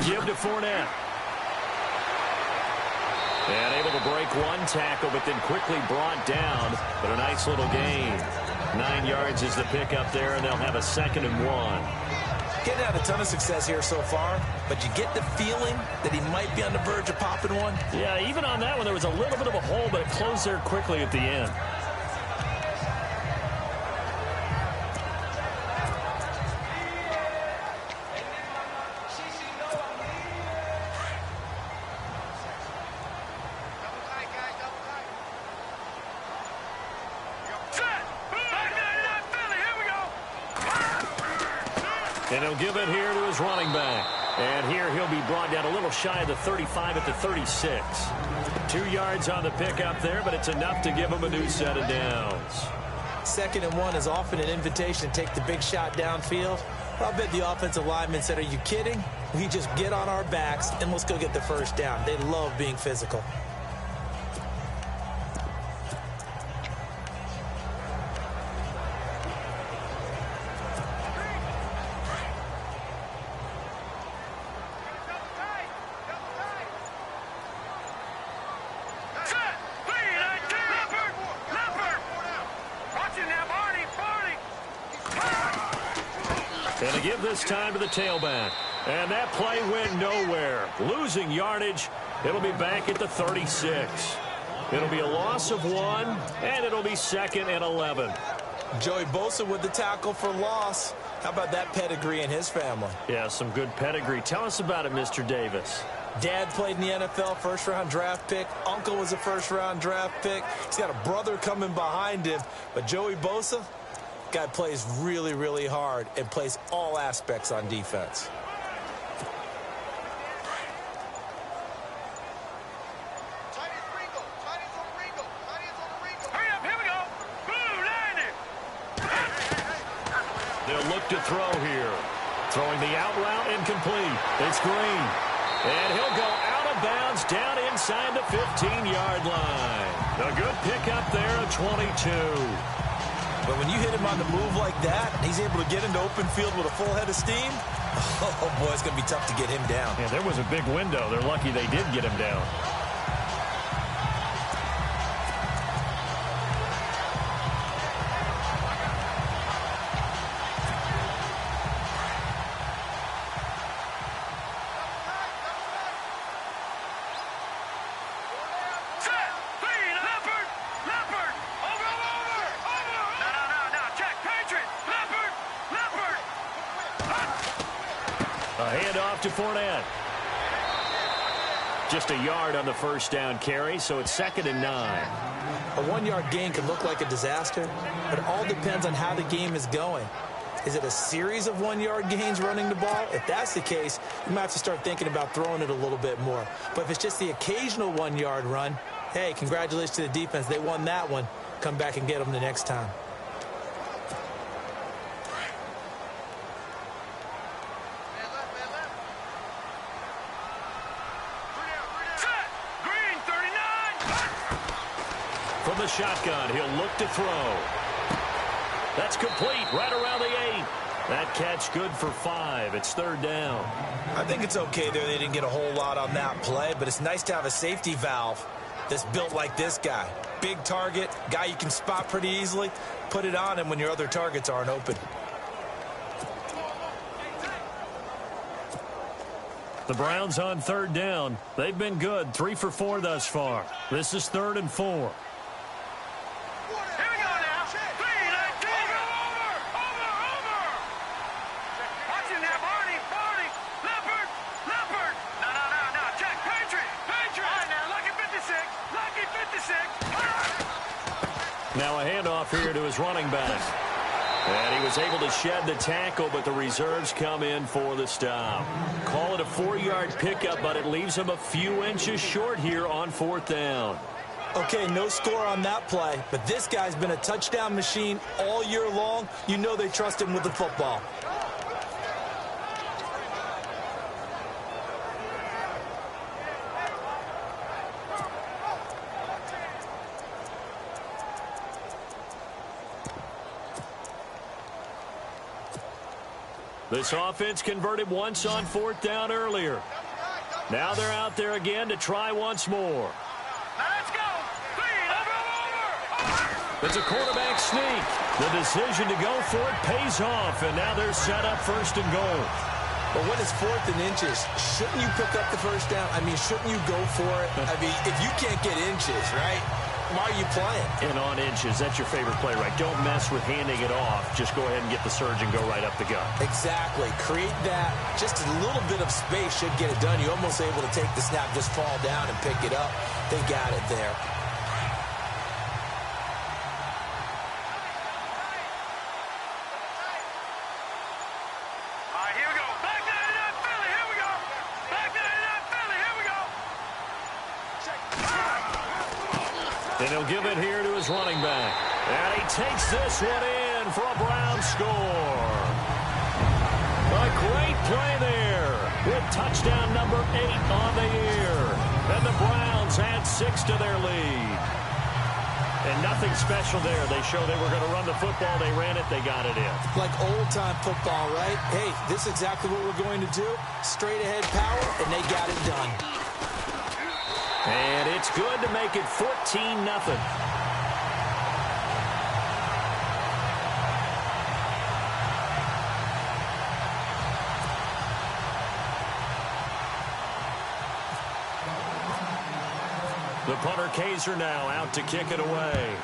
give to Fournette. And able to break one tackle, but then quickly brought down. But a nice little gain. 9 yards is the pickup there, and they'll have a 2nd and 1. Getting out a ton of success here so far, but you get the feeling that he might be on the verge of popping one. Yeah, even on that one, there was a little bit of a hole, but it closed there quickly at the end. And he'll give it here to his running back. And here he'll be brought down a little shy of the 35 at the 36. 2 yards on the pickup there, but it's enough to give him a new set of downs. 2nd and 1 is often an invitation to take the big shot downfield. I'll bet the offensive lineman said, "Are you kidding? We just get on our backs and let's go get the first down." They love being physical. And to give this time to the tailback. And that play went nowhere. Losing yardage. It'll be back at the 36. It'll be a loss of 1, and it'll be 2nd and 11. Joey Bosa with the tackle for loss. How about that pedigree in his family? Yeah, some good pedigree. Tell us about it, Mr. Davis. Dad played in the NFL, first-round draft pick. Uncle was a first-round draft pick. He's got a brother coming behind him. But Joey Bosa, guy plays really, really hard and plays all aspects on defense. They'll look to throw here. Throwing the out route incomplete. It's Green. And he'll go out of bounds down inside the 15-yard line. A good pickup there at 22. But when you hit him on the move like that, he's able to get into open field with a full head of steam. Oh, boy, it's going to be tough to get him down. Yeah, there was a big window. They're lucky they did get him down. A handoff to Fournette. Just a yard on the first down carry, so it's 2nd and 9. A 1-yard gain can look like a disaster, but it all depends on how the game is going. Is it a series of 1-yard gains running the ball? If that's the case, you might have to start thinking about throwing it a little bit more. But if it's just the occasional 1-yard run, hey, congratulations to the defense. They won that one. Come back and get them the next time. From the shotgun, he'll look to throw. That's complete right around the 8. That catch good for 5. It's 3rd down. I think it's okay there. They didn't get a whole lot on that play, but it's nice to have a safety valve that's built like this guy. Big target, guy you can spot pretty easily. Put it on him when your other targets aren't open. The Browns on 3rd down. They've been good. 3 for 4 thus far. This is 3rd and 4. Now a handoff here to his running back. And he was able to shed the tackle, but the reserves come in for the stop. Call it a 4-yard pickup, but it leaves him a few inches short here on 4th down. Okay, no score on that play, but this guy's been a touchdown machine all year long. You know they trust him with the football. This offense converted once on 4th down earlier. Now they're out there again to try once more. Let's go. Over. It's a quarterback sneak. The decision to go for it pays off, and now they're set up 1st and goal. But when it's 4th and inches, shouldn't you pick up the first down? I mean, shouldn't you go for it? I mean, if you can't get inches, right, why are you playing? And on inches, that's your favorite play, right? Don't mess with handing it off. Just go ahead and get the surge and go right up the gut. Exactly. Create that. Just a little bit of space should get it done. You're almost able to take the snap, just fall down and pick it up. They got it there. And he'll give it here to his running back. And he takes this one in for a Browns score. A great play there with touchdown number 8 on the year. And the Browns add 6 to their lead. And nothing special there. They showed they were going to run the football. They ran it. They got it in. Like old-time football, right? Hey, this is exactly what we're going to do. Straight ahead power, and they got it done. And it's good to make it 14-0. The punter Kaiser now out to kick it away.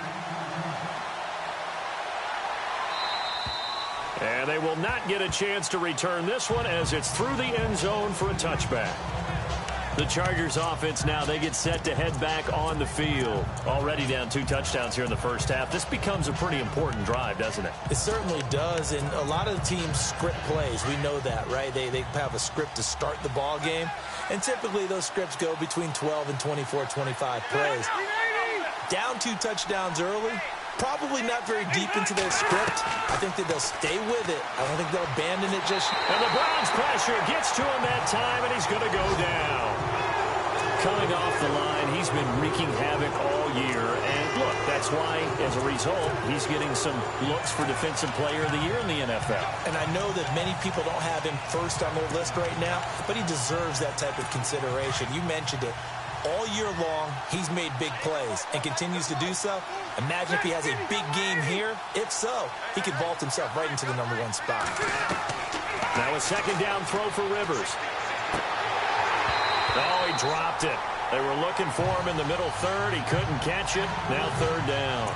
And they will not get a chance to return this one as it's through the end zone for a touchback. The Chargers offense now, they get set to head back on the field. Already down 2 touchdowns here in the first half. This becomes a pretty important drive, doesn't it? It certainly does, and a lot of the teams script plays. We know that, right? They have a script to start the ball game, and typically those scripts go between 12 and 24, 25 plays. Down 2 touchdowns early, probably not very deep into their script. I think that they'll stay with it. I don't think they'll abandon it just. And the Browns pressure gets to him that time, and he's going to go down. Coming off the line, he's been wreaking havoc all year. And look, that's why, as a result, he's getting some looks for Defensive Player of the Year in the NFL. And I know that many people don't have him first on their list right now, but he deserves that type of consideration. You mentioned it. All year long, he's made big plays and continues to do so. Imagine if he has a big game here. If so, he could vault himself right into the #1 spot. Now a 2nd down throw for Rivers. Oh, he dropped it. They were looking for him in the middle 3rd. He couldn't catch it. Now 3rd down.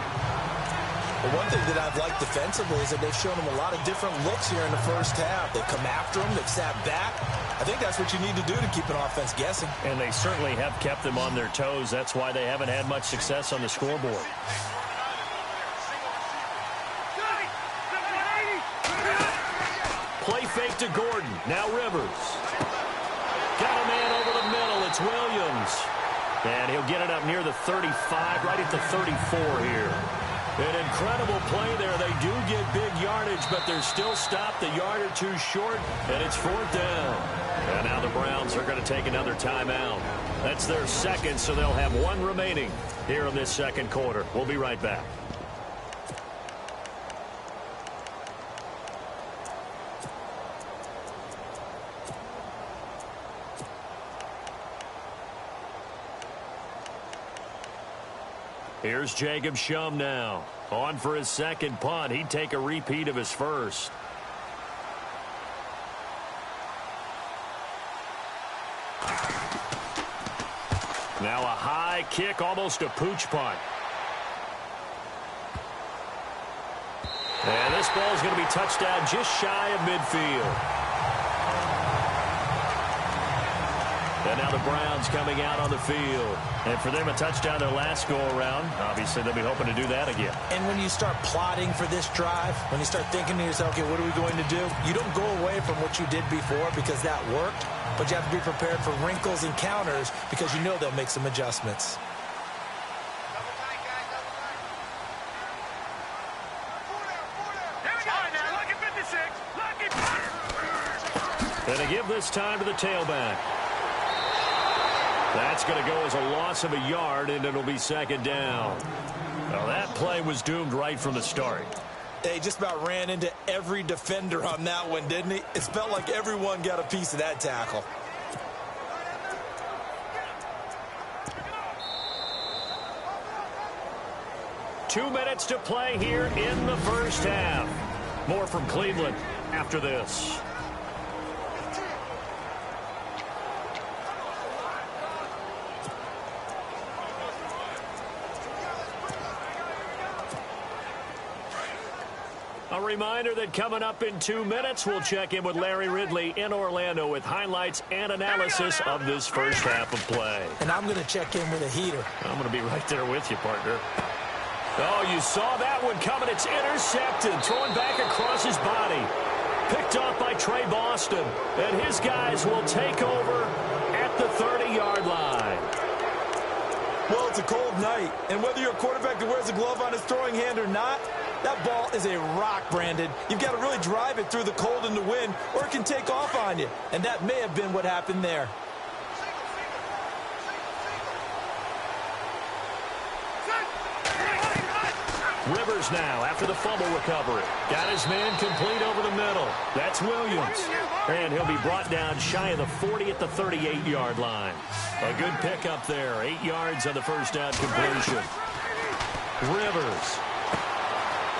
Well, one thing that I've liked defensively is that they've shown him a lot of different looks here in the first half. They've come after him. They've sat back. I think that's what you need to do to keep an offense guessing. And they certainly have kept them on their toes. That's why they haven't had much success on the scoreboard. Play fake to Gordon. Now Rivers. Got a man over the middle. It's Williams. And he'll get it up near the 35, right at the 34 here. An incredible play there. They do get big yardage, but they're still stopped a yard or 2 short, and it's 4th down. And now the Browns are going to take another timeout. That's their 2nd, so they'll have 1 remaining here in this 2nd quarter. We'll be right back. Here's Jacob Shum now. On for his 2nd punt. He'd take a repeat of his first. Now a high kick, almost a pooch punt. And this ball is going to be touched down just shy of midfield. And now the Browns coming out on the field. And for them, a touchdown their last go-around. Obviously, they'll be hoping to do that again. And when you start plotting for this drive, when you start thinking to yourself, okay, what are we going to do? You don't go away from what you did before because that worked. But you have to be prepared for wrinkles and counters because you know they'll make some adjustments. And they give this time to the tailback. That's going to go as a loss of a yard, and it'll be 2nd down. Well, that play was doomed right from the start. They just about ran into every defender on that one, didn't he? It felt like everyone got a piece of that tackle. Two minutes to play here in the first half. More from Cleveland after this. A reminder that coming up in 2 minutes, we'll check in with Larry Ridley in Orlando with highlights and analysis of this first half of play. And I'm going to check in with a heater. I'm going to be right there with you, partner. Oh, you saw that one coming. It's intercepted, thrown back across his body. Picked off by Trey Boston. And his guys will take over at the 30-yard line. Well, it's a cold night, and whether you're a quarterback that wears a glove on his throwing hand or not, that ball is a rock, Brandon. You've got to really drive it through the cold and the wind, or it can take off on you. And that may have been what happened there. Rivers now after the fumble recovery. Got his man complete over the middle. That's Williams. And he'll be brought down shy of the 40 at the 38-yard line. A good pickup there. 8 yards on the first down completion. Rivers.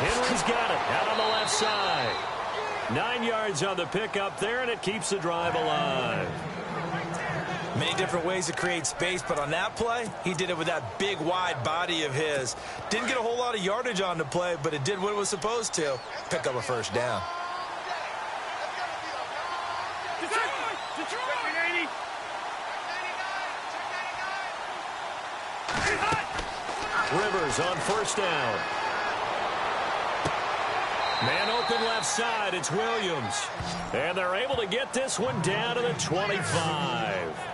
Henry's got it out on the left side. 9 yards on the pickup there, and it keeps the drive alive. Many different ways to create space, but on that play, he did it with that big, wide body of his. Didn't get a whole lot of yardage on the play, but it did what it was supposed to. Pick up a first down. Rivers on first down. Man open left side, it's Williams. And they're able to get this one down to the 25.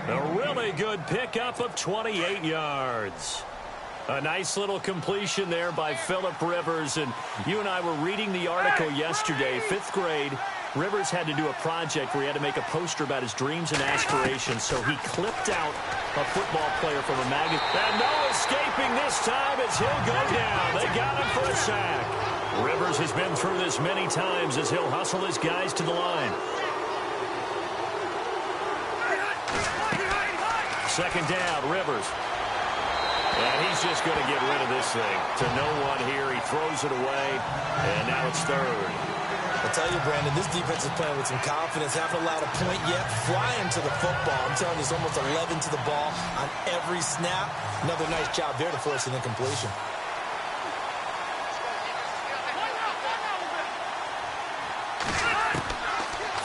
A really good pickup of 28 yards. A nice little completion there by Phillip Rivers. And you and I were reading the article yesterday, 5th grade. Rivers had to do a project where he had to make a poster about his dreams and aspirations. So he clipped out a football player from a magazine. And no escaping this time as he'll go down. They got him for a sack. Rivers has been through this many times as he'll hustle his guys to the line. Second down, Rivers. And he's just going to get rid of this thing. To no one here. He throws it away. And now it's third. I'll tell you, Brandon, this defense is playing with some confidence. Haven't allowed a point yet. Flying to the football. I'm telling you, it's almost 11 to the ball on every snap. Another nice job there to force an incompletion.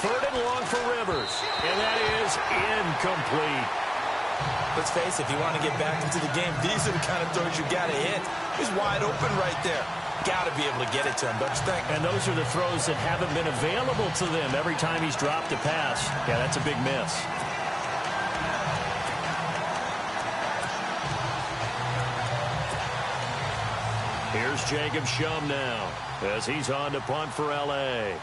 Third and long for Rivers. And that is incomplete. Let's face it, if you want to get back into the game, these are the kind of throws you got to hit. He's wide open right there. Got to be able to get it to him, don't you think? And those are the throws that haven't been available to them every time he's dropped a pass. Yeah, that's a big miss. Here's Jacob Shum now as he's on to punt for L.A.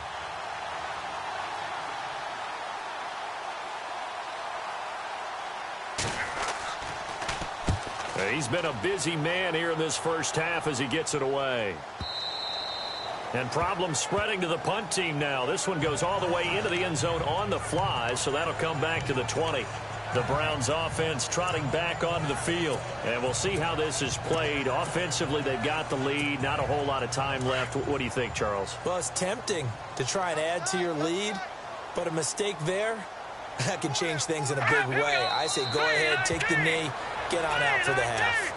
He's been a busy man here in this first half as he gets it away. And problems spreading to the punt team now. This one goes all the way into the end zone on the fly, so that'll come back to the 20. The Browns offense trotting back onto the field. And we'll see how this is played. Offensively, they've got the lead. Not a whole lot of time left. What do you think, Charles? Well, it's tempting to try and add to your lead, but a mistake there, that can change things in a big way. I say go ahead, take the knee, get on out for the half.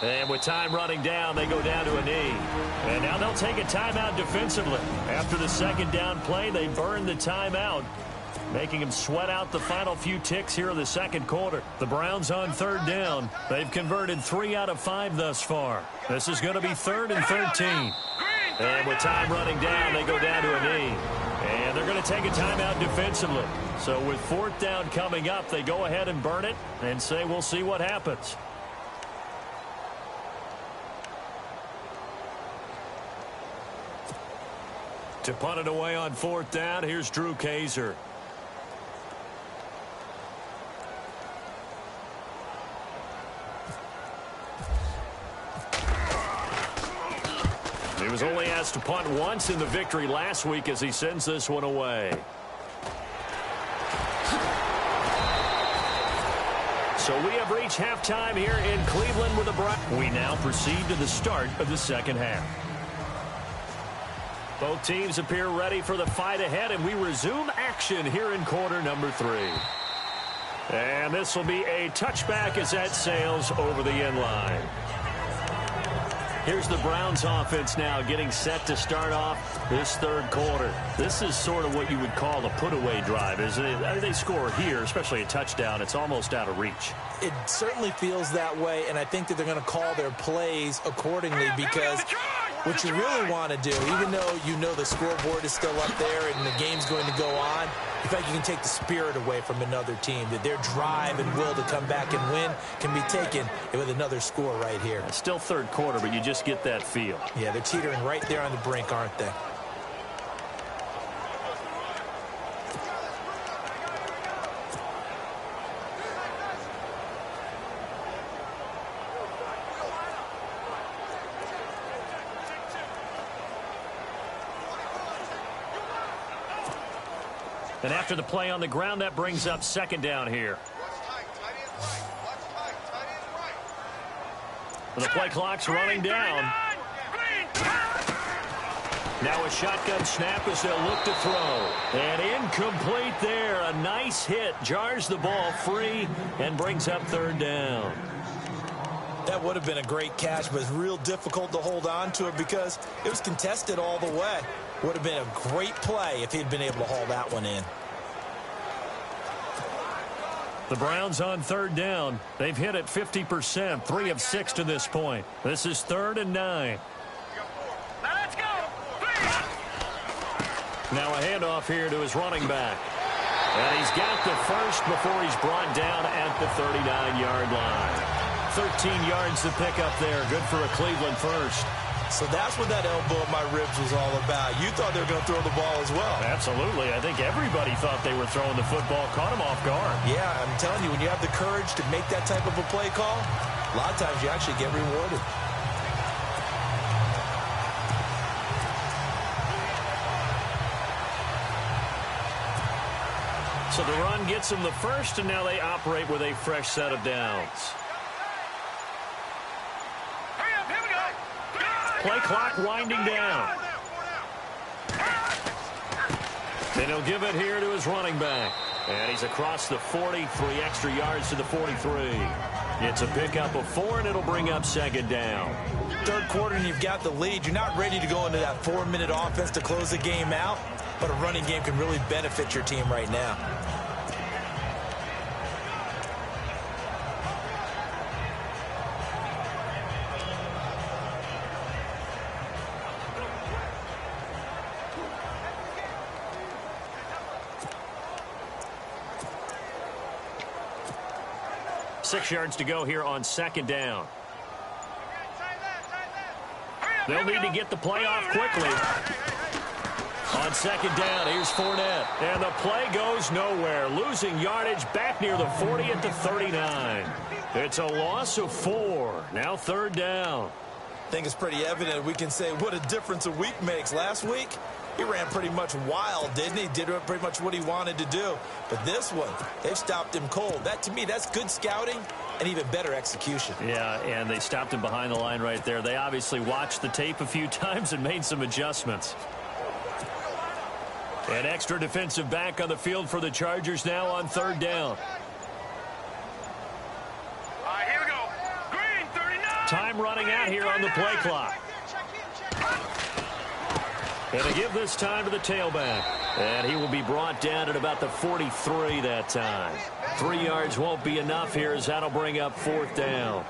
And with time running down, they go down to a knee. And now they'll take a timeout defensively. After the second down play, they burn the timeout. making him sweat out the final few ticks here in the second quarter. The Browns on third down. They've converted 3 out of 5 thus far. This is going to be 3rd and 13. And with time running down, they go down to a knee. And they're going to take a timeout defensively. So with 4th down coming up, they go ahead and burn it and say we'll see what happens. To punt it away on 4th down, here's Drew Kaiser. He was only asked to punt once in the victory last week as he sends this one away. So we have reached halftime here in Cleveland with the Browns. We now proceed to the start of the second half. Both teams appear ready for the fight ahead, and we resume action here in quarter number 3. And this will be a touchback as that sails over the end line. Here's the Browns offense now getting set to start off this third quarter. This is sort of what you would call a put-away drive, isn't it? They score here, especially a touchdown. It's almost out of reach. It certainly feels that way, and I think that they're going to call their plays accordingly because what you really want to do, even though you know the scoreboard is still up there and the game's going to go on, in fact, you can take the spirit away from another team, that their drive and will to come back and win can be taken with another score right here. It's still third quarter, but you just get that feel. Yeah, they're teetering right there on the brink, aren't they? And after the play on the ground, that brings up second down here. And the play clock's running down. Now a shotgun snap as they'll look to throw. And incomplete there. A nice hit. Jars the ball free and brings up third down. That would have been a great catch, but it's real difficult to hold on to it because it was contested all the way. Would have been a great play if he'd been able to haul that one in. The Browns on third down. They've hit it 50%, 3 of 6 to this point. This is 3rd and 9. Let's go. Now a handoff here to his running back. And he's got the first before he's brought down at the 39-yard line. 13 yards to pick up there. Good for a Cleveland first. So that's what that elbow in my ribs was all about. You thought they were going to throw the ball as well. Absolutely. I think everybody thought they were throwing the football. Caught him off guard. Yeah, I'm telling you, when you have the courage to make that type of a play call, a lot of times you actually get rewarded. So the run gets them the first, and now they operate with a fresh set of downs. Play clock winding down. And he'll give it here to his running back. And he's across the 40, 3 extra yards to the 43. It's a pickup of 4, and it'll bring up second down. Third quarter, and you've got the lead. You're not ready to go into that 4-minute offense to close the game out, but a running game can really benefit your team right now. Six yards to go here on second down. They'll need to get the play off quickly. On second down, here's Fournette. And the play goes nowhere. Losing yardage back near the 40 at the 39. It's a loss of 4. Now third down. I think it's pretty evident. We can say what a difference a week makes. Last week, he ran pretty much wild, didn't he? Did pretty much what he wanted to do. But this one, they've stopped him cold. That, to me, that's good scouting and even better execution. Yeah, and they stopped him behind the line right there. They obviously watched the tape a few times and made some adjustments. An extra defensive back on the field for the Chargers now on third down. Here we go. Green, 39. Time running out here on the play clock. And they give this time to the tailback. And he will be brought down at about the 43 that time. 3 yards won't be enough here as that'll bring up 4th down.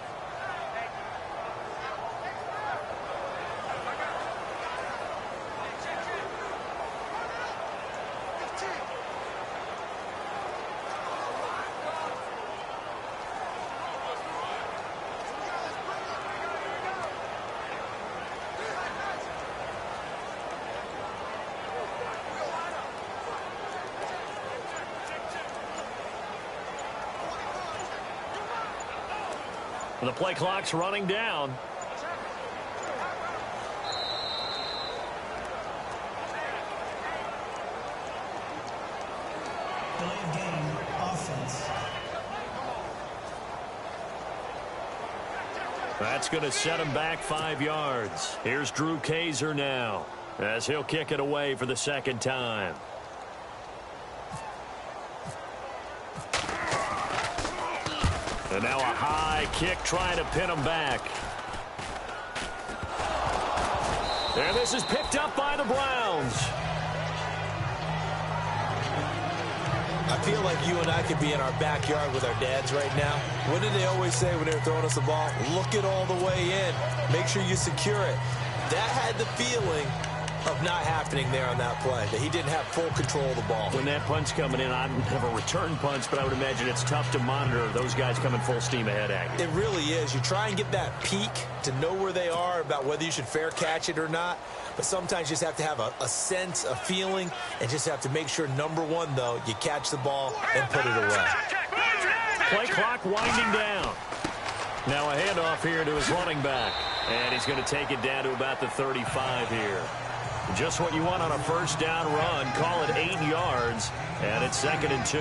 The play clock's running down. Delay of game, offense. That's going to set him back 5 yards. Here's Drew Kaiser now as he'll kick it away for the 2nd time. And now a high kick trying to pin him back. And this is picked up by the Browns. I feel like you and I could be in our backyard with our dads right now. What did they always say when they were throwing us the ball? Look it all the way in. Make sure you secure it. That had the feeling of not happening there on that play, that he didn't have full control of the ball. When that punch coming in, I don't have a return punch, but I would imagine it's tough to monitor those guys coming full steam ahead at you. It really is. You try and get that peek to know where they are about whether you should fair catch it or not, but sometimes you just have to have a sense, a feeling, and just have to make sure, number one, though, you catch the ball and put it away. Play clock winding down. Now a handoff here to his running back, and he's going to take it down to about the 35 here. Just what you want on a 1st down run. Call it 8 yards, and it's 2nd and 2.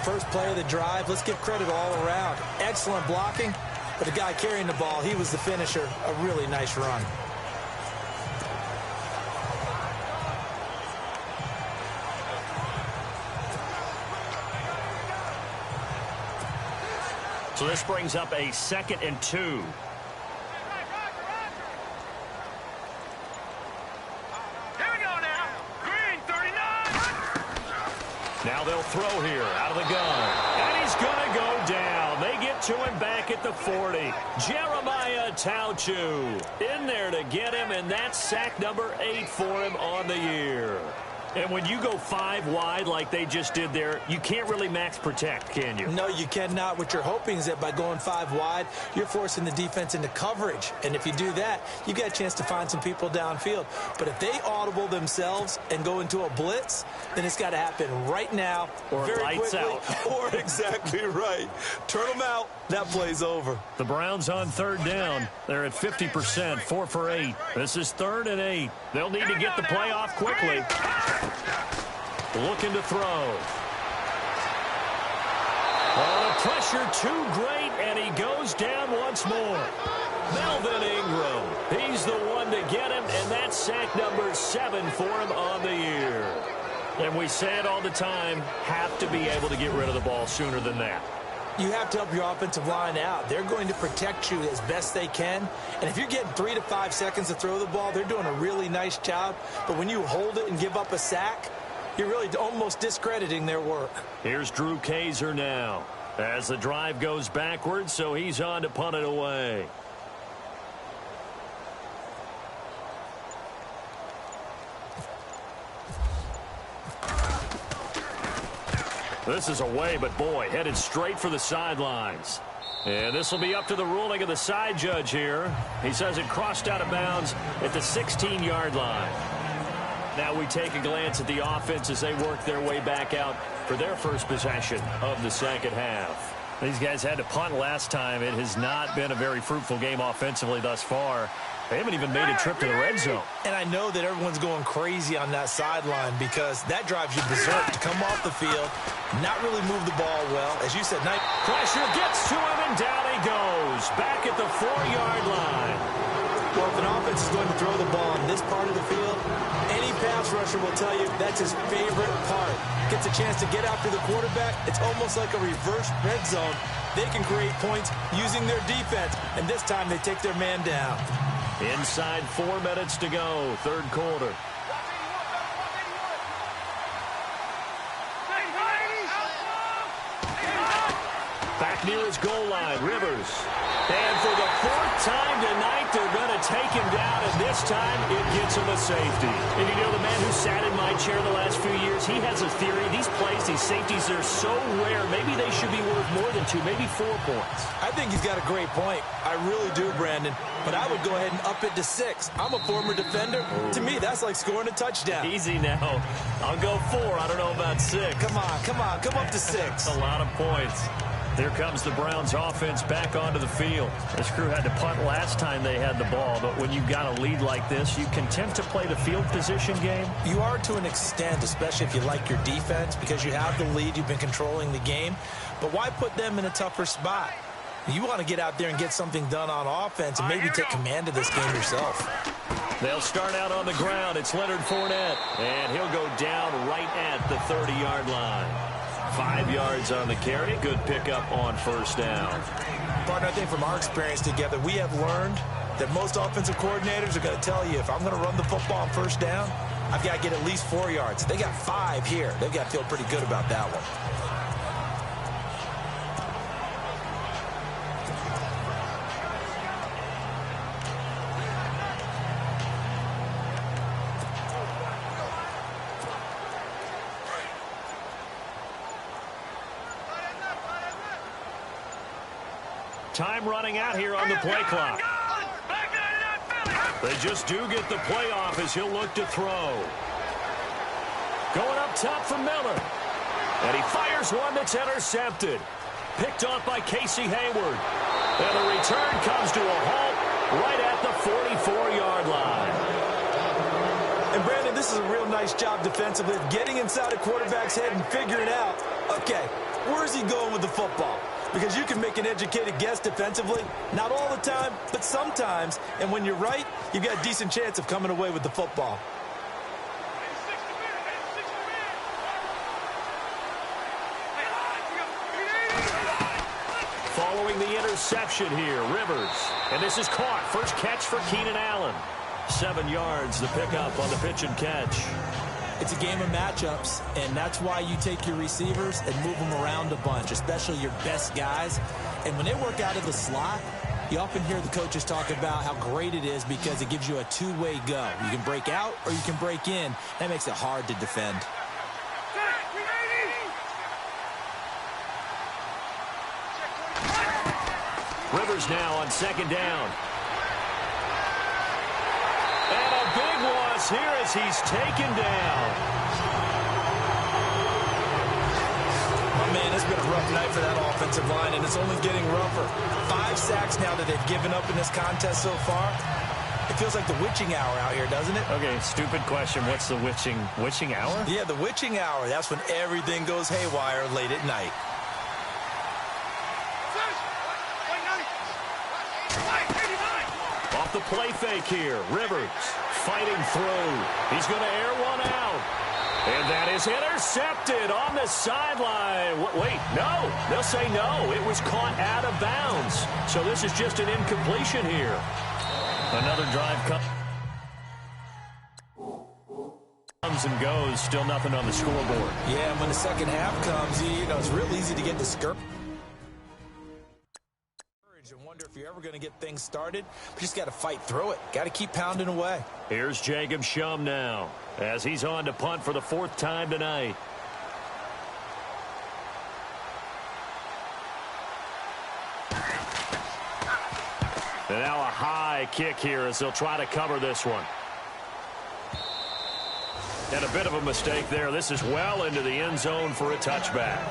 First play of the drive, let's give credit all around. Excellent blocking, but the guy carrying the ball, he was the finisher. A really nice run. So this brings up a 2nd and 2. Now they'll throw here out of the gun. And he's going to go down. They get to him back at the 40. Jeremiah Tauchu in there to get him, and that's sack number 8 for him on the year. And when you go 5 wide like they just did there, you can't really max protect, can you? No, you cannot. What you're hoping is that by going 5 wide, you're forcing the defense into coverage. And if you do that, you got a chance to find some people downfield. But if they audible themselves and go into a blitz, then it's got to happen right now, or very lights quickly, out. Or exactly right. Turn them out. That play's over. The Browns on 3rd down. They're at 50%, 4 for 8. This is 3rd and 8. They'll need to get the play off quickly. Looking to throw. Oh, the pressure too great, and he goes down once more. Melvin Ingram. He's the one to get him, and that's sack number 7 for him on the year. And we say it all the time, have to be able to get rid of the ball sooner than that. You have to help your offensive line out. They're going to protect you as best they can. And if you're getting 3 to 5 seconds to throw the ball, they're doing a really nice job. But when you hold it and give up a sack, you're really almost discrediting their work. Here's Drew Kaiser now as the drive goes backwards, so he's on to punt it away. This is away, but boy, headed straight for the sidelines. And this will be up to the ruling of the side judge here. He says it crossed out of bounds at the 16-yard line. Now we take a glance at the offense as they work their way back out for their first possession of the 2nd half. These guys had to punt last time. It has not been a very fruitful game offensively thus far. They haven't even made a trip to the red zone. And I know that everyone's going crazy on that sideline because that drives you berserk to come off the field, not really move the ball well. As you said, pressure gets to him, and down he goes. Back at the 4-yard line. Well, if an offense is going to throw the ball on this part of the field, any pass rusher will tell you that's his favorite part. Gets a chance to get after the quarterback. It's almost like a reverse red zone. They can create points using their defense, and this time they take their man down. Inside 4 minutes to go, 3rd quarter. near his goal line. Rivers. And for the fourth time tonight, they're going to take him down, and this time it gets him a safety. And you know, the man who sat in my chair the last few years, he has a theory. These plays, these safeties, they're so rare. Maybe they should be worth more than 2, maybe 4 points. I think he's got a great point. I really do, Brandon. But I would go ahead and up it to 6. I'm a former defender. To me, that's like scoring a touchdown. Easy now. I'll go 4. I don't know about 6. Come on. Come up to 6. That's a lot of points. Here comes the Browns offense back onto the field. This crew had to punt last time they had the ball, but when you've got a lead like this, you can tend to play the field position game. You are to an extent, especially if you like your defense, because you have the lead, you've been controlling the game. But why put them in a tougher spot? You want to get out there and get something done on offense and maybe take command of this game yourself. They'll start out on the ground. It's Leonard Fournette, and he'll go down right at the 30-yard line. 5 yards on the carry. Good pickup on first down. Partner, I think from our experience together, we have learned that most offensive coordinators are going to tell you, if I'm going to run the football on first down, I've got to get at least 4 yards. They got 5 here. They've got to feel pretty good about that one. Time running out here on the play clock. They just do get the play off as he'll look to throw. Going up top for Miller. And he fires one that's intercepted. Picked off by Casey Hayward. And the return comes to a halt right at the 44-yard line. And Brandon, this is a real nice job defensively of getting inside a quarterback's head and figuring out, okay, where's he going with the football? Because you can make an educated guess defensively. Not all the time, but sometimes. And when you're right, you've got a decent chance of coming away with the football. Following the interception here, Rivers. And this is caught. First catch for Keenan Allen. 7 yards, the pickup on the pitch and catch. It's a game of matchups, and that's why you take your receivers and move them around a bunch, especially your best guys. And when they work out of the slot, you often hear the coaches talk about how great it is because it gives you a two-way go. You can break out or you can break in. That makes it hard to defend. Rivers now on second down. And a big loss here as he's taken down. Oh, man, it's been a rough night for that offensive line, and it's only getting rougher. 5 sacks now that they've given up in this contest so far. It feels like the witching hour out here, doesn't it? Okay, stupid question. What's the witching hour? Yeah, the witching hour. That's when everything goes haywire late at night. Off the play fake here. Rivers fighting through. He's going to air one out. And that is intercepted on the sideline. Wait, no. They'll say no. It was caught out of bounds. So this is just an incompletion here. Another drive comes and goes. Still nothing on the scoreboard. Yeah, and when the second half comes, you know, it's real easy to get discouraged and wonder if you're ever going to get things started. But you just got to fight through it. Got to keep pounding away. Here's Jacob Shum now as he's on to punt for the 4th time tonight. And now a high kick here as they'll try to cover this one. And a bit of a mistake there. This is well into the end zone for a touchback.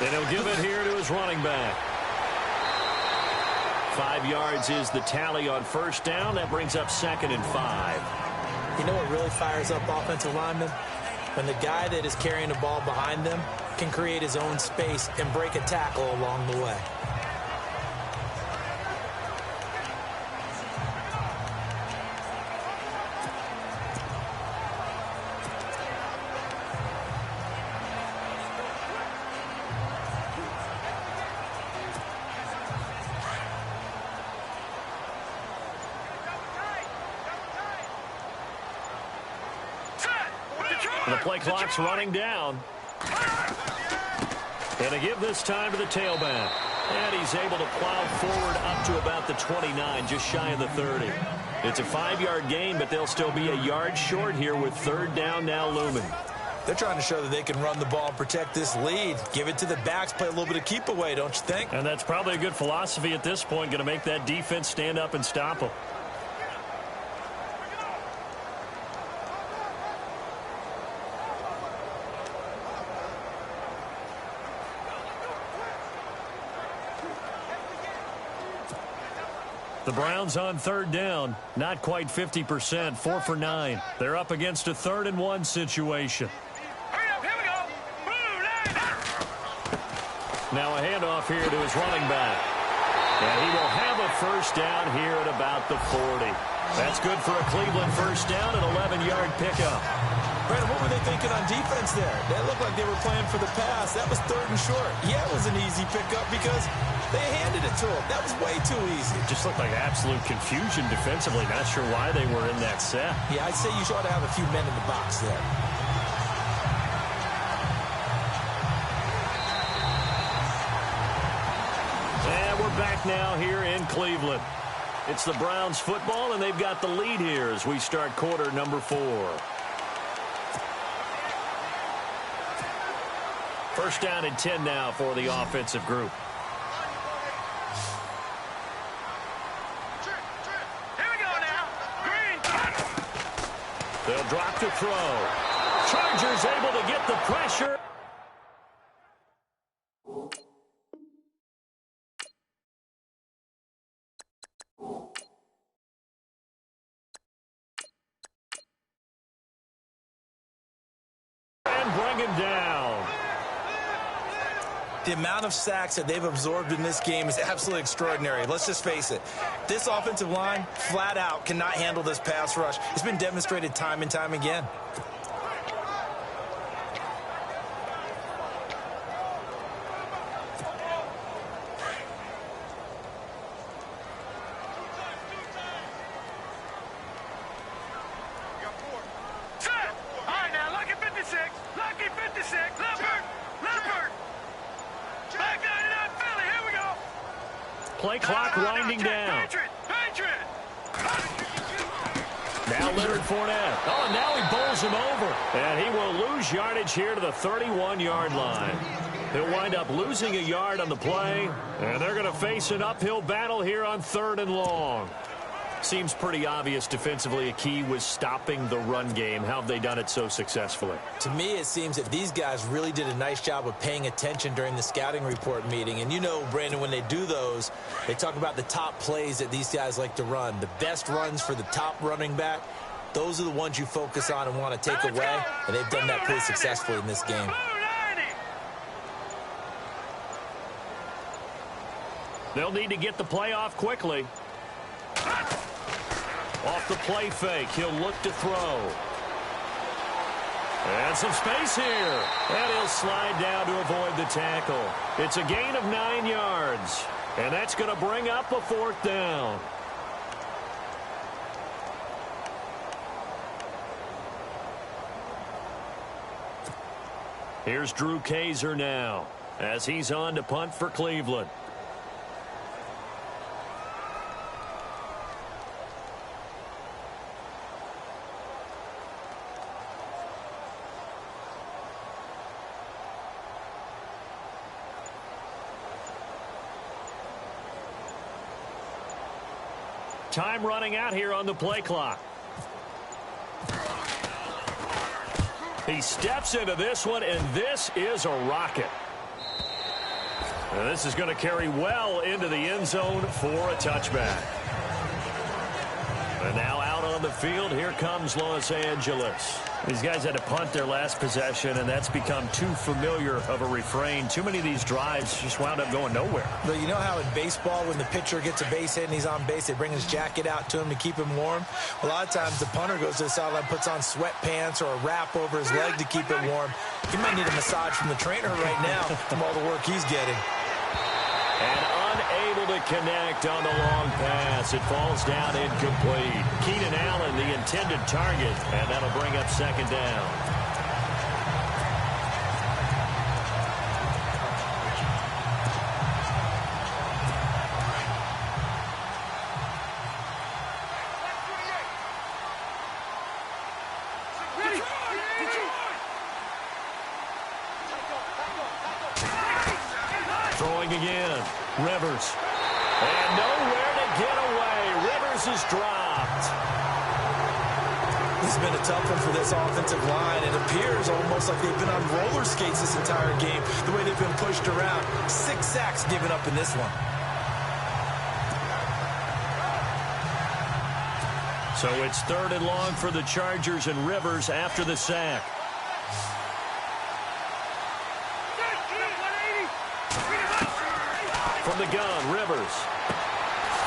And he'll give it here to his running back. 5 yards is the tally on first down. That brings up 2nd and 5. You know what really fires up offensive linemen? When the guy that is carrying the ball behind them can create his own space and break a tackle along the way. The play clock's running down. And they give this time to the tailback. And he's able to plow forward up to about the 29, just shy of the 30. It's a 5-yard gain, but they'll still be a yard short here with third down now looming. They're trying to show that they can run the ball and protect this lead. Give it to the backs, play a little bit of keep away, don't you think? And that's probably a good philosophy at this point, going to make that defense stand up and stop them. The Browns on third down, not quite 50%, 4 for 9. They're up against a 3rd and 1 situation. Hurry up, here we go. Move, line. Now a handoff here to his running back. And he will have a first down here at about the 40. That's good for a Cleveland first down, an 11-yard pickup. Brandon, what were they thinking on defense there? That looked like they were playing for the pass. That was 3rd and short. Yeah, it was an easy pickup because they handed it to him. That was way too easy. It just looked like absolute confusion defensively. Not sure why they were in that set. Yeah, I'd say you ought to have a few men in the box there. And we're back now here in Cleveland. It's the Browns football, and they've got the lead here as we start quarter number 4. First down and 10 now for the offensive group. Here we go now. Green. They'll drop to throw. Chargers able to get the pressure. And bring him down. The amount of sacks that they've absorbed in this game is absolutely extraordinary. Let's just face it. This offensive line, flat out, cannot handle this pass rush. It's been demonstrated time and time again. Set. All right, now, lucky 56. Lucky 56. Leopard. Leopard. Back 99 Philly. Here we go. Play clock winding down. Patriot. Patriot. Now Leonard Fournette. Oh, and now he bowls him over. And he will lose yardage here to the 31-yard line. He'll wind up losing a yard on the play. And they're going to face an uphill battle here on 3rd and long. Seems pretty obvious defensively a key was stopping the run game. How have they done it so successfully? To me, it seems that these guys really did a nice job of paying attention during the scouting report meeting. And you know, Brandon, when they do those, they talk about the top plays that these guys like to run. The best runs for the top running back, those are the ones you focus on and want to take away. And they've done that pretty successfully in this game. They'll need to get the play off quickly. Off the play fake, he'll look to throw. And some space here. And he'll slide down to avoid the tackle. It's a gain of 9 yards. And that's going to bring up a 4th down. Here's Drew Kaiser now as he's on to punt for Cleveland. Time running out here on the play clock. He steps into this one, and this is a rocket. And this is going to carry well into the end zone for a touchback. And now out on the field, here comes Los Angeles. These guys had to punt their last possession, and that's become too familiar of a refrain. Too many of these drives just wound up going nowhere. But you know how in baseball, when the pitcher gets a base hit and he's on base, they bring his jacket out to him to keep him warm? A lot of times the punter goes to the sideline, puts on sweatpants or a wrap over his leg to keep it warm. He might need a massage from the trainer right now from all the work he's getting. And unable to connect on the long pass. It falls down incomplete. Keenan Allen, the intended target, and that'll bring up 2nd down. throwing again. Rivers. And nowhere to get away. Rivers is dropped. This has been a tough one for this offensive line. It appears almost like they've been on roller skates this entire game, the way they've been pushed around. 6 sacks given up in this one. So it's 3rd and long for the Chargers, and Rivers after the sack. From the gun, Rivers.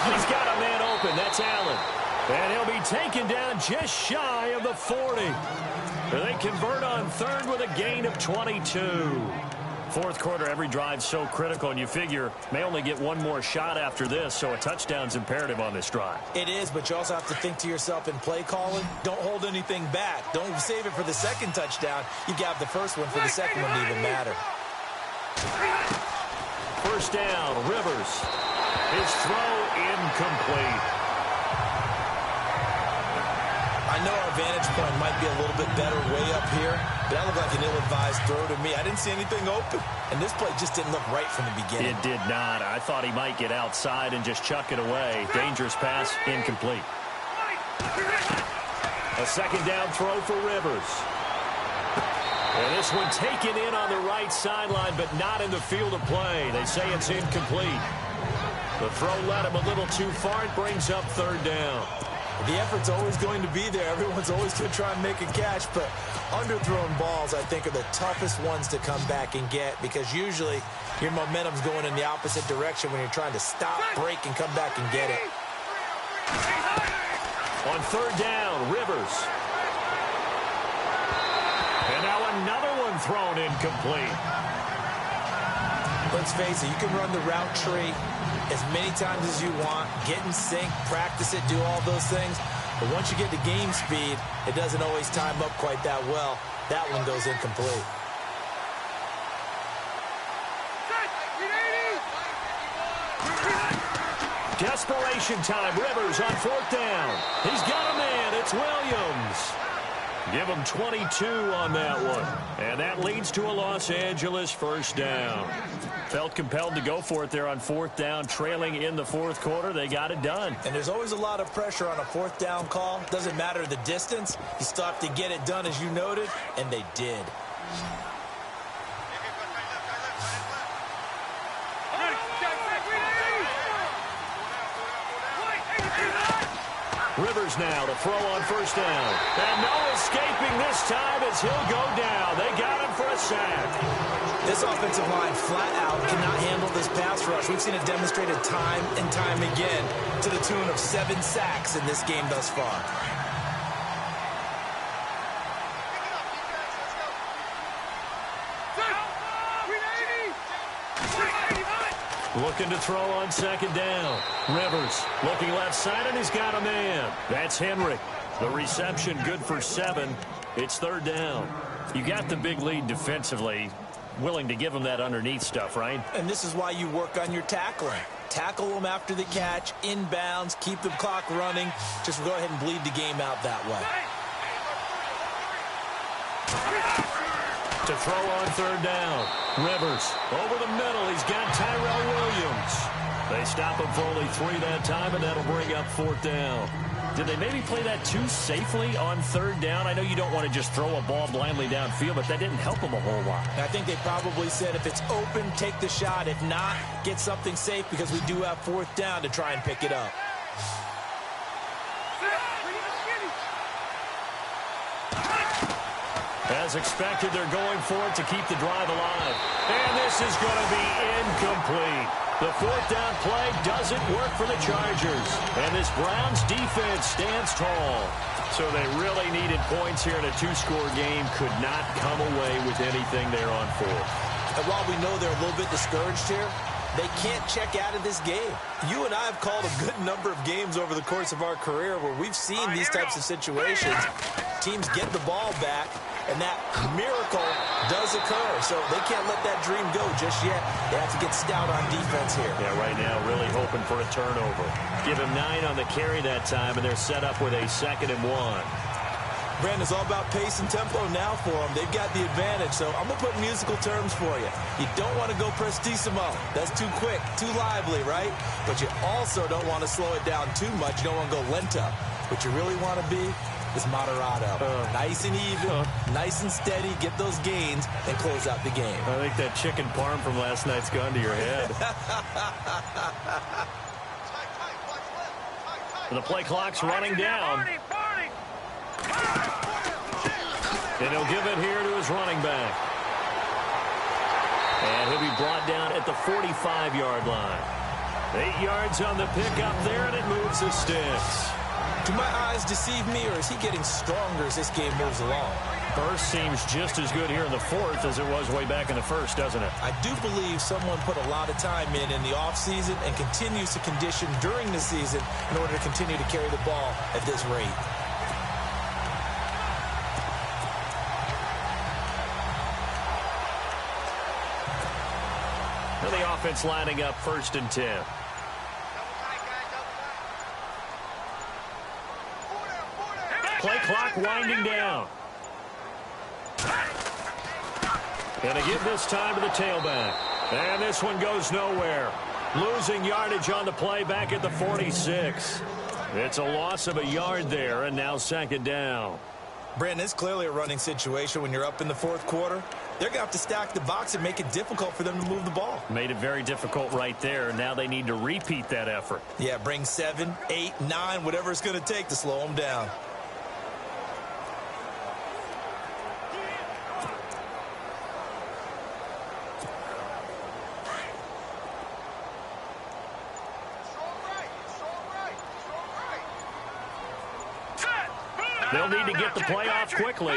He's got a man open. That's Allen. And he'll be taken down just shy of the 40. They convert on 3rd with a gain of 22. 4th quarter, every drive's so critical, and you figure may only get one more shot after this, so a touchdown's imperative on this drive. It is, but you also have to think to yourself in play calling, don't hold anything back. Don't save it for the second touchdown. You got the first one for the second one to even matter. 1st down, Rivers. His throw incomplete. I know our vantage point might be a little bit better way up here, but that looked like an ill-advised throw to me. I didn't see anything open, and this play just didn't look right from the beginning. It did not. I thought he might get outside and just chuck it away. Dangerous pass, incomplete. A 2nd down throw for Rivers. And this one taken in on the right sideline, but not in the field of play. They say it's incomplete. The throw led him a little too far. It brings up 3rd down. The effort's always going to be there. Everyone's always going to try and make a catch, but underthrown balls, I think, are the toughest ones to come back and get because usually your momentum's going in the opposite direction when you're trying to stop, break, and come back and get it. On 3rd down, Rivers. And now another one thrown incomplete. Let's face it, you can run the route tree as many times as you want, get in sync, practice it, do all those things. But once you get to game speed, it doesn't always time up quite that well. That one goes incomplete. Desperation time. Rivers on 4th down. He's got a man. It's Williams. Give him 22 on that one. And that leads to a Los Angeles 1st down. Felt compelled to go for it there on 4th down, trailing in the 4th quarter. They got it done. And there's always a lot of pressure on a 4th down call. Doesn't matter the distance. You still have to get it done, as you noted, and they did. Rivers now to throw on 1st down. And no escaping this time as he'll go down. They got him for a sack. This offensive line flat out cannot handle this pass rush. We've seen it demonstrated time and time again to the tune of 7 sacks in this game thus far. Looking to throw on 2nd down. Rivers looking left side, and he's got a man. That's Henry. The reception good for 7. It's 3rd down. You got the big lead defensively. Willing to give them that underneath stuff, right? And this is why you work on your tackling. Tackle them after the catch, inbounds, keep the clock running. Just go ahead and bleed the game out that way. To throw on 3rd down. Rivers over the middle. He's got Tyrell Williams. They stop him for only 3 that time, and that'll bring up 4th down. Did they maybe play that too safely on 3rd down? I know you don't want to just throw a ball blindly downfield, but that didn't help them a whole lot. I think they probably said if it's open, take the shot. If not, get something safe because we do have 4th down to try and pick it up. As expected, they're going for it to keep the drive alive. And this is going to be incomplete. The 4th down play doesn't work for the Chargers. And this Browns defense stands tall. So they really needed points here in a 2-score game. Could not come away with anything there on 4th. And while we know they're a little bit discouraged here, they can't check out of this game. You and I have called a good number of games over the course of our career where we've seen these types of situations. Teams get the ball back, and that miracle does occur. So they can't let that dream go just yet. They have to get stout on defense here. Yeah, right now really hoping for a turnover. Give him 9 on the carry that time, and they're set up with a 2nd and 1. Brandon, it's all about pace and tempo now for them. They've got the advantage, so I'm going to put musical terms for you. You don't want to go prestissimo. That's too quick, too lively, right? But you also don't want to slow it down too much. You don't want to go lento. What you really want to be is moderato. Nice and even, nice and steady, get those gains, and close out the game. I think that chicken parm from last night's gone to your head. The play clock's running down. And he'll give it here to his running back. And he'll be brought down at the 45-yard line. 8 yards on the pickup there, and it moves the sticks. Do my eyes deceive me, or is he getting stronger as this game moves along? Burst seems just as good here in the fourth as it was way back in the first, doesn't it? I do believe someone put a lot of time in the offseason and continues to condition during the season in order to continue to carry the ball at this rate. Now the offense lining up 1st and 10. Play clock winding down. And they give this time to the tailback. And this one goes nowhere. Losing yardage on the play back at the 46. It's a loss of a yard there, and now 2nd down. Brandon, it's clearly a running situation when you're up in the fourth quarter. They're going to have to stack the box and make it difficult for them to move the ball. Made it very difficult right there. Now they need to repeat that effort. Yeah, bring 7, 8, 9, whatever it's going to take to slow them down. They'll need to get the play off quickly.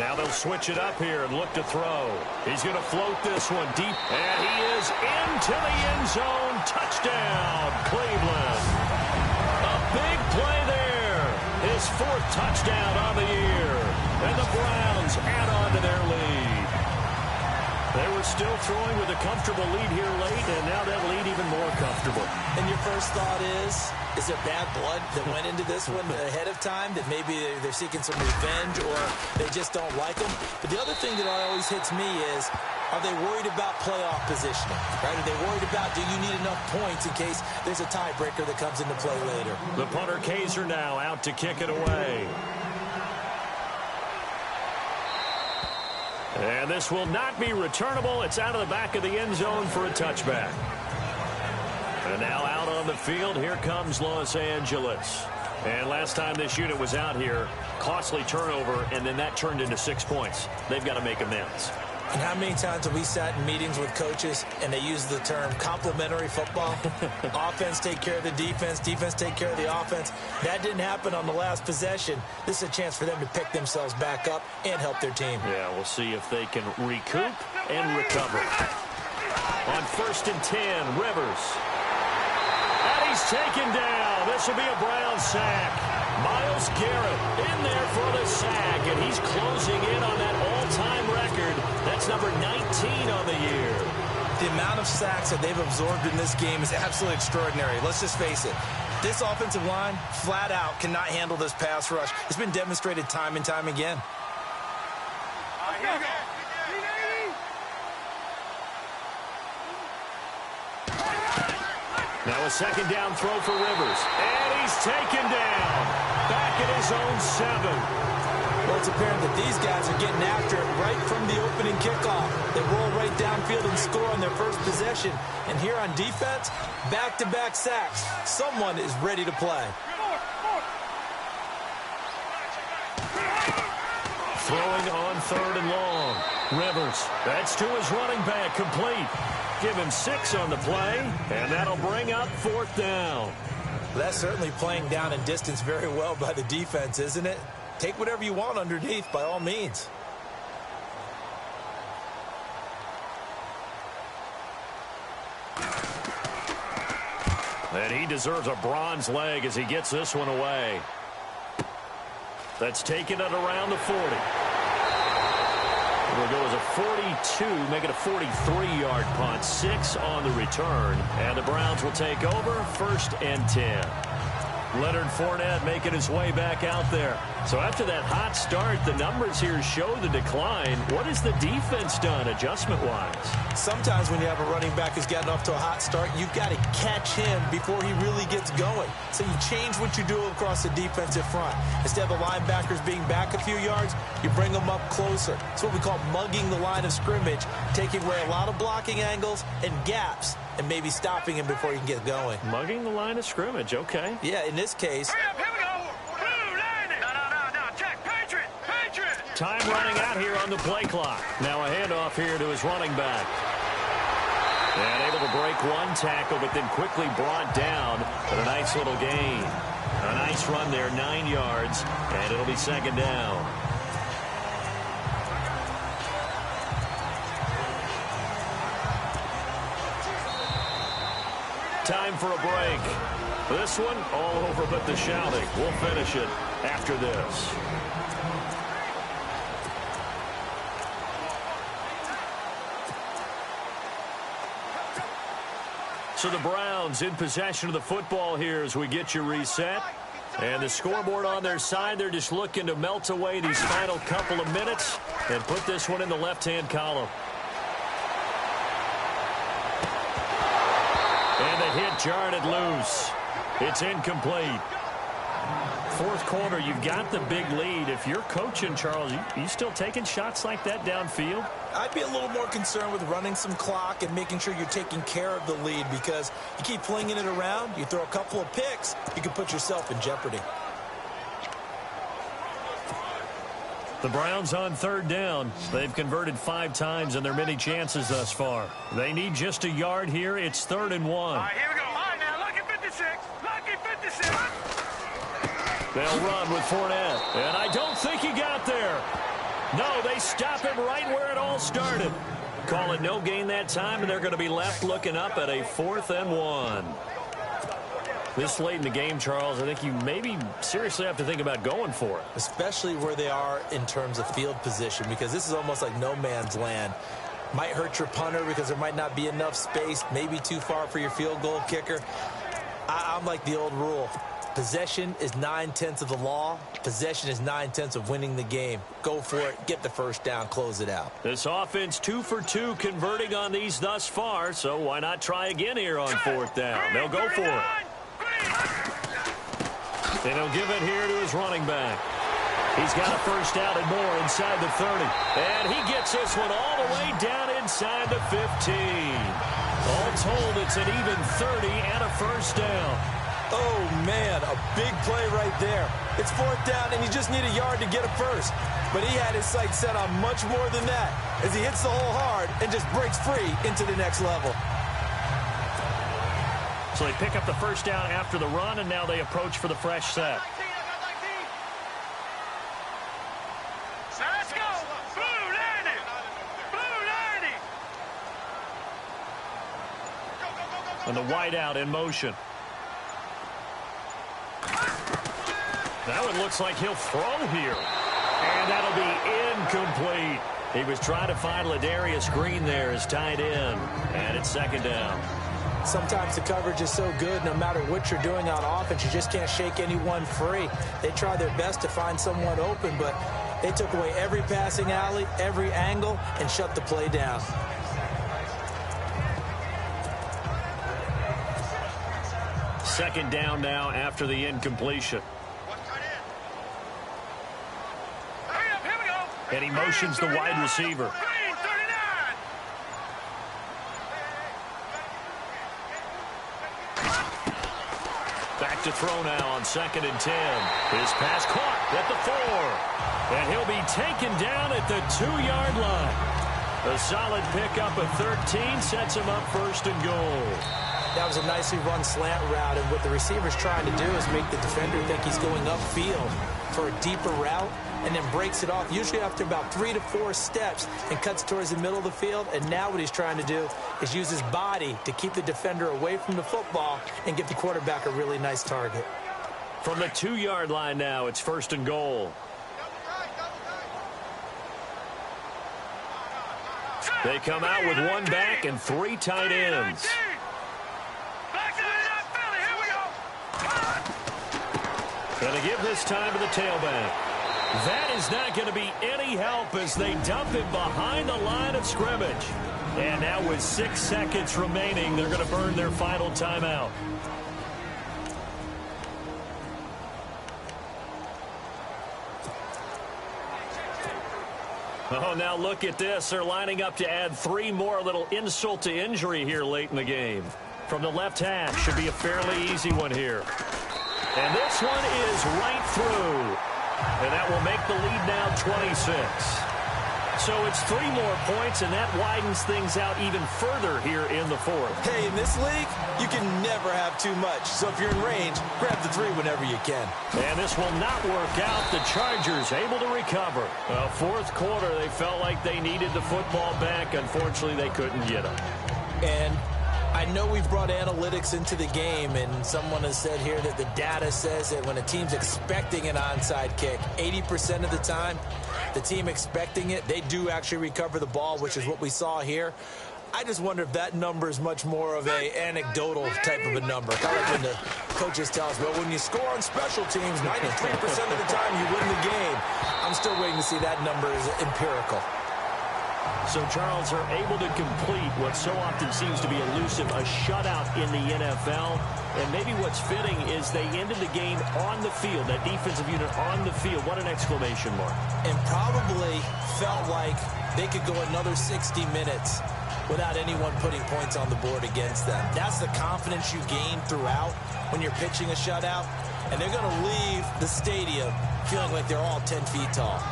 Now they'll switch it up here and look to throw. He's going to float this one deep. And he is into the end zone. Touchdown, Cleveland. A big play there. His 4th touchdown on the year. And the Browns add on to their lead. They were still throwing with a comfortable lead here late, and now that lead even more comfortable. And your first thought is there bad blood that went into this one ahead of time, that maybe they're seeking some revenge or they just don't like them? But the other thing that always hits me is, are they worried about playoff positioning? Right? Are they worried about, do you need enough points in case there's a tiebreaker that comes into play later? The punter Kaiser now out to kick it away. And this will not be returnable. It's out of the back of the end zone for a touchback. And now out on the field, here comes Los Angeles. And last time this unit was out here, costly turnover, and then that turned into 6 points. They've got to make amends. And how many times have we sat in meetings with coaches and they use the term complementary football? Offense take care of the defense, defense take care of the offense. That didn't happen on the last possession. This is a chance for them to pick themselves back up and help their team. Yeah, we'll see if they can recoup and recover. On 1st and 10, Rivers. And he's taken down. This will be a Brown sack. Myles Garrett in there for the sack, and he's closing in on that all-time record. That's number 19 on the year. The amount of sacks that they've absorbed in this game is absolutely extraordinary. Let's just face it. This offensive line, flat out, cannot handle this pass rush. It's been demonstrated time and time again. Here we go. Now a 2nd down throw for Rivers. And he's taken down. Back at his own 7. Well, it's apparent that these guys are getting after it right from the opening kickoff. They roll right downfield and score on their first possession. And here on defense, back-to-back sacks. Someone is ready to play. Throwing on 3rd and long. Rivers, that's to his running back, complete. Give him 6 on the play, and that'll bring up 4th down. That's certainly playing down and distance very well by the defense, isn't it? Take whatever you want underneath, by all means. And he deserves a bronze leg as he gets this one away. That's taken at around the 40. It'll go as a 42, make it a 43-yard punt. 6 on the return. And the Browns will take over 1st and 10. Leonard Fournette making his way back out there. So after that hot start, the numbers here show the decline. What has the defense done adjustment-wise? Sometimes when you have a running back who's gotten off to a hot start, you've got to catch him before he really gets going. So you change what you do across the defensive front. Instead of the linebackers being back a few yards, you bring them up closer. It's what we call mugging the line of scrimmage, taking away a lot of blocking angles and gaps, and maybe stopping him before he can get going. Mugging the line of scrimmage, okay. Yeah, in this case. Hurry up, here we go. Blue, line it. No. Check. Patriot. Time running out here on the play clock. Now a handoff here to his running back. And able to break one tackle, but then quickly brought down. But a nice little gain. A nice run there, 9 yards, and it'll be second down. Time for a break. This one all over but the shouting. We'll finish it after this. So the Browns in possession of the football here as we get you reset. And the scoreboard on their side, they're just looking to melt away these final couple of minutes and put this one in the left-hand column. And the hit jarred it loose. It's incomplete. Fourth quarter, you've got the big lead. If you're coaching, Charles, you still taking shots like that downfield? I'd be a little more concerned with running some clock and making sure you're taking care of the lead, because you keep flinging it around, you throw a couple of picks, you can put yourself in jeopardy. The Browns on third down. They've converted 5 times in their many chances thus far. They need just a yard here. It's 3rd and 1. All right, here we go. All right, now, lucky 56. Lucky 56. They'll run with Fournette. And I don't think he got there. No, they stop him right where it all started. Call it no gain that time, and they're going to be left looking up at a 4th and 1. This late in the game, Charles, I think you maybe seriously have to think about going for it. Especially where they are in terms of field position, because this is almost like no man's land. Might hurt your punter because there might not be enough space, maybe too far for your field goal kicker. I'm like the old rule. Possession is 9/10 of the law. Possession is 9/10 of winning the game. Go for it. Get the first down. Close it out. This offense 2 for 2 converting on these thus far, so why not try again here on 4th down? They'll go for it. And he'll give it here to his running back. He's got a first down and more inside the 30. And he gets this one all the way down inside the 15. All told, it's an even 30 and a first down. Oh, man, a big play right there. It's 4th down, and you just need a yard to get a first. But he had his sights set on much more than that as he hits the hole hard and just breaks free into the next level. So they pick up the first down after the run, and now they approach for the fresh set. So let's go. Blue, line it. Blue, line it. And the wideout in motion. That one looks like he'll throw here. And that'll be incomplete. He was trying to find Ladarius Green there as tight end. And it's 2nd down. Sometimes the coverage is so good, no matter what you're doing on offense, you just can't shake anyone free. They try their best to find someone open, but they took away every passing alley, every angle, and shut the play down. Second down now after the incompletion. Hurry up, here we go. And he motions the wide receiver. Green, 39. Back to throw now on 2nd and 10. His pass caught at the 4. And he'll be taken down at the 2-yard line. A solid pickup of 13 sets him up 1st and goal. That was a nicely run slant route, and what the receiver's trying to do is make the defender think he's going upfield for a deeper route, and then breaks it off, usually after about 3 to 4 steps, and cuts towards the middle of the field. And now what he's trying to do is use his body to keep the defender away from the football and give the quarterback a really nice target. From the 2-yard line now, it's 1st and goal. They come out with 1 back and 3 tight ends. Going to give this time to the tailback. That is not going to be any help as they dump him behind the line of scrimmage. And now with 6 seconds remaining, they're going to burn their final timeout. Oh, now look at this. They're lining up to add 3 more, a little insult to injury here late in the game. From the left half, should be a fairly easy one here. And this one is right through. And that will make the lead now 26. So it's 3 more points, and that widens things out even further here in the fourth. Hey, in this league, you can never have too much. So if you're in range, grab the 3 whenever you can. And this will not work out. The Chargers able to recover. Fourth quarter, they felt like they needed the football back. Unfortunately, they couldn't get it. And I know we've brought analytics into the game, and someone has said here that the data says that when a team's expecting an onside kick, 80% of the time, the team expecting it, they do actually recover the ball, which is what we saw here. I just wonder if that number is much more of a anecdotal type of a number. Kind of like when the coaches tell us, well, when you score on special teams, 93% of the time you win the game. I'm still waiting to see that number is empirical. So Charles are able to complete what so often seems to be elusive, a shutout in the NFL. And maybe what's fitting is they ended the game on the field, that defensive unit on the field. What an exclamation mark. And probably felt like they could go another 60 minutes without anyone putting points on the board against them. That's the confidence you gain throughout when you're pitching a shutout. And they're going to leave the stadium feeling like they're all 10 feet tall.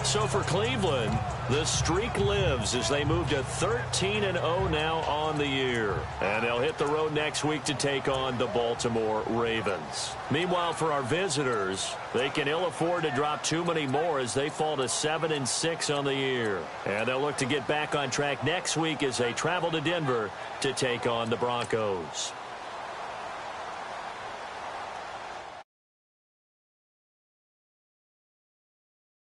So for Cleveland, the streak lives as they move to 13-0 now on the year. And they'll hit the road next week to take on the Baltimore Ravens. Meanwhile, for our visitors, they can ill afford to drop too many more as they fall to 7-6 on the year. And they'll look to get back on track next week as they travel to Denver to take on the Broncos.